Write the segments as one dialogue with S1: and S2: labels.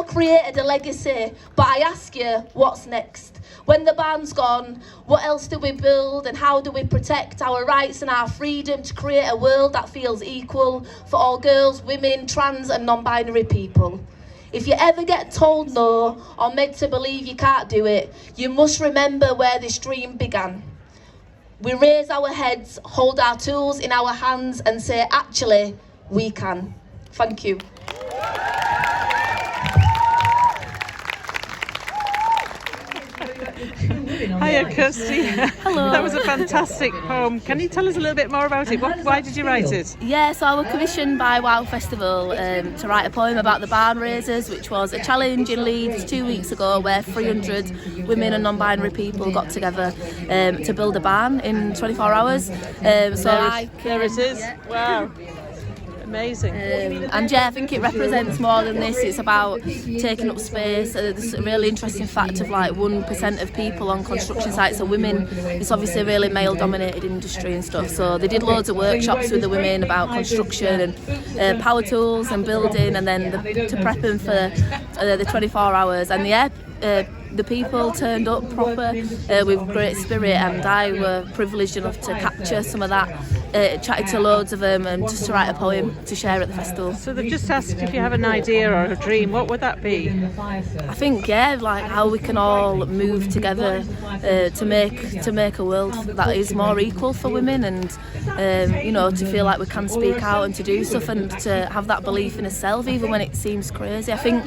S1: all created a legacy, but I ask you, what's next? When the barn's gone, what else do we build, and how do we protect our rights and our freedom to create a world that feels equal for all girls, women, trans and non-binary people? If you ever get told no or made to believe you can't do it, you must remember where this dream began. We raise our heads, hold our tools in our hands and say, actually, we can. Thank you.
S2: Hiya, Kirsty.
S3: Hello.
S2: That was a fantastic poem. Can you tell us a little bit more about it? Why did you write it?
S3: Yeah, so I was commissioned by Wow Festival to write a poem about the barn raisers, which was a challenge in Leeds 2 weeks ago where 300 women and non-binary people got together to build a barn in 24 hours.
S2: There it is.
S3: Yeah.
S2: Wow. Amazing.
S3: And yeah, I think it represents more than this. It's about taking up space. There's a really interesting fact of like 1% of people on construction sites are women. It's obviously a really male-dominated industry and stuff. So they did loads of workshops with the women about construction and power tools and building, and then to prep them for the 24 hours. And yeah, the people turned up proper with great spirit, and I were privileged enough to capture some of that. Chatted to loads of them and just to write a poem to share at the festival.
S2: So they've just asked if you have an idea or a dream. What would that be?
S3: I think like how we can all move together to make a world that is more equal for women, and to feel like we can speak out and to do stuff and to have that belief in ourselves even when it seems crazy. I think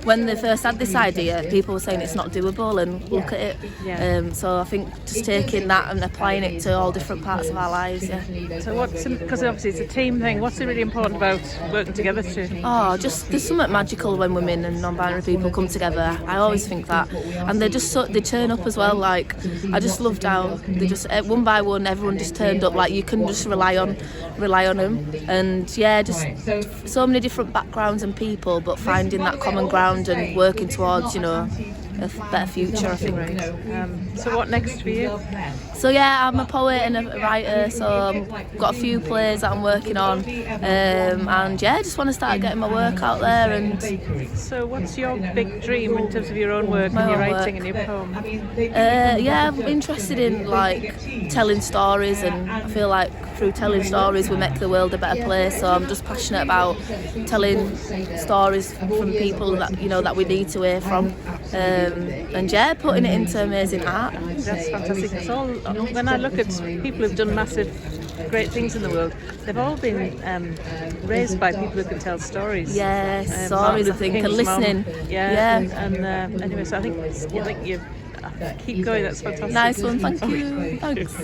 S3: when they first had this idea, people were saying it's not doable, and look at it.
S2: Yeah.
S3: So I think just taking that and applying it to all different parts of our lives. Yeah.
S2: So because obviously it's a team thing, what's really important about working together too?
S3: Oh, just there's something magical when women and non-binary people come together. I always think that, and they turn up as well. Like I just loved how they just one by one, everyone just turned up. Like you can just rely on them, and yeah, just so many different backgrounds and people, but finding that common ground and working towards a better future, I think.
S2: So what next for you?
S3: So yeah, I'm a poet and a writer, so I've got a few plays that I'm working on, and yeah, I just want to start getting my work out there. And
S2: so what's your big dream in terms of your own work and your writing and your poem?
S3: Yeah, I'm interested in like telling stories, and I feel like through telling stories we make the world a better place. So I'm just passionate about telling stories from people that we need to hear from, and yeah, putting it into amazing art.
S2: That's fantastic. It's all, when I look at people who've done massive great things in the world, they've all been raised by people who can tell stories.
S3: Yes, stories, I think, and listening.
S2: Yeah. And anyway, so I think you keep going. That's fantastic.
S3: Nice one, thank you. Thanks.